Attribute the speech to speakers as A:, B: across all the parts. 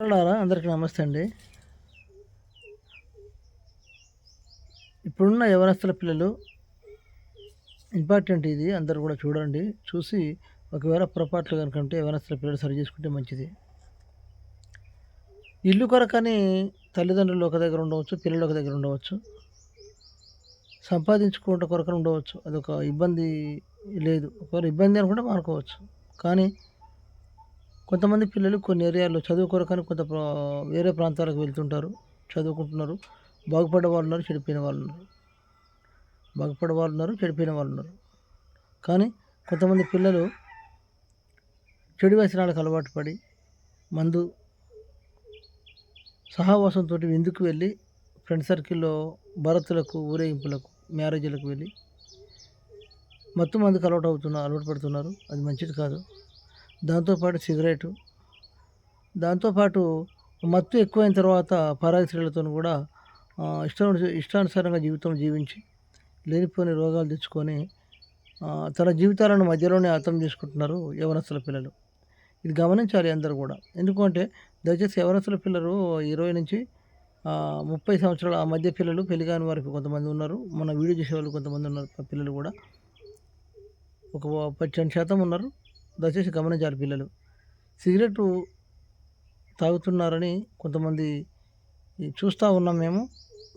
A: మిత్రులారా అందరికీ నమస్తే అండి. ఇప్పుడున్న యవనస్తుల పిల్లలు ఇంపార్టెంట్ ఇది అందరూ కూడా చూడండి. చూసి ఒకవేళ పొరపాట్లు కనుక ఉంటే యవనస్తుల పిల్లలు సరి చేసుకుంటే మంచిది. ఇల్లు కొరకని తల్లిదండ్రులు ఒక దగ్గర ఉండవచ్చు, పిల్లలు ఒక దగ్గర ఉండవచ్చు. సంపాదించుకోవడం కొరకని ఉండవచ్చు. అదొక ఇబ్బంది లేదు. ఒకవేళ ఇబ్బంది అనుకుంటే మానుకోవచ్చు. కానీ కొంతమంది పిల్లలు కొన్ని ఏరియాల్లో చదువు కొరకని వేరే ప్రాంతాలకు వెళ్తుంటారు, చదువుకుంటున్నారు. బాగుపడ్డ వాళ్ళు ఉన్నారు, చెడిపోయిన వాళ్ళు ఉన్నారు. బాగుపడ్డ వాళ్ళు ఉన్నారు, చెడిపోయిన వాళ్ళు ఉన్నారు. కానీ కొంతమంది పిల్లలు చెడు వ్యసనాలకు అలవాటు పడి మందు సహవాసంతో విందుకు వెళ్ళి ఫ్రెండ్ సర్కిల్లో బరతులకు, ఊరేగింపులకు, మ్యారేజీలకు వెళ్ళి మత్తు మందుకు అలవాటు పడుతున్నారు. అది మంచిది కాదు. దాంతోపాటు సిగరెటు, దాంతోపాటు మత్తు ఎక్కువైన తర్వాత పరాయి స్త్రీలతో కూడా ఇష్టానుసారంగా జీవితం జీవించి లేనిపోని రోగాలు తెచ్చుకొని తన జీవితాలను మధ్యలోనే అంతం చేసుకుంటున్నారు యవనస్తుల పిల్లలు. ఇది గమనించాలి అందరూ కూడా. ఎందుకంటే దయచేసి యవనస్తుల పిల్లలు 20 నుంచి 30 సంవత్సరాల ఆ మధ్య పిల్లలు, పెళ్లి కాని వారికి కొంతమంది ఉన్నారు. మన వీడియో చేసేవాళ్ళు కొంతమంది ఉన్నారు. పిల్లలు కూడా ఒక 10% ఉన్నారు. దయచేసి గమనించాలి పిల్లలు. సిగరెట్ తాగుతున్నారని కొంతమంది చూస్తూ ఉన్నాం, మేము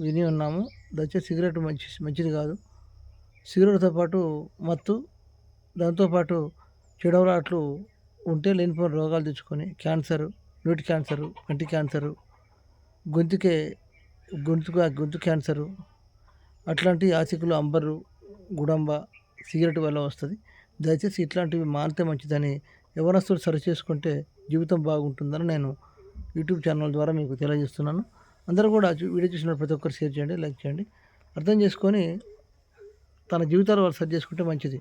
A: విని ఉన్నాము. దయచేసి సిగరెట్ మంచిది కాదు. సిగరెట్తో పాటు మత్తు, దాంతోపాటు చెడవలాట్లు ఉంటే లేనిపోయిన రోగాలు తెచ్చుకొని క్యాన్సరు, నోటి క్యాన్సరు, కంటి క్యాన్సరు, గొంతు క్యాన్సరు, అట్లాంటి ఆశికులు అంబరు, గుడంబ సిగరెట్ వల్ల వస్తుంది. దయచేసి ఇట్లాంటివి మానితే మంచిదని యవనస్తులు సరి చేసుకుంటే జీవితం బాగుంటుందని నేను యూట్యూబ్ ఛానల్ ద్వారా మీకు తెలియజేస్తున్నాను. అందరూ కూడా వీడియో చూసిన ప్రతి ఒక్కరు షేర్ చేయండి, లైక్ చేయండి. అర్థం చేసుకొని తన జీవితాలు వాళ్ళు సరి చేసుకుంటే మంచిది.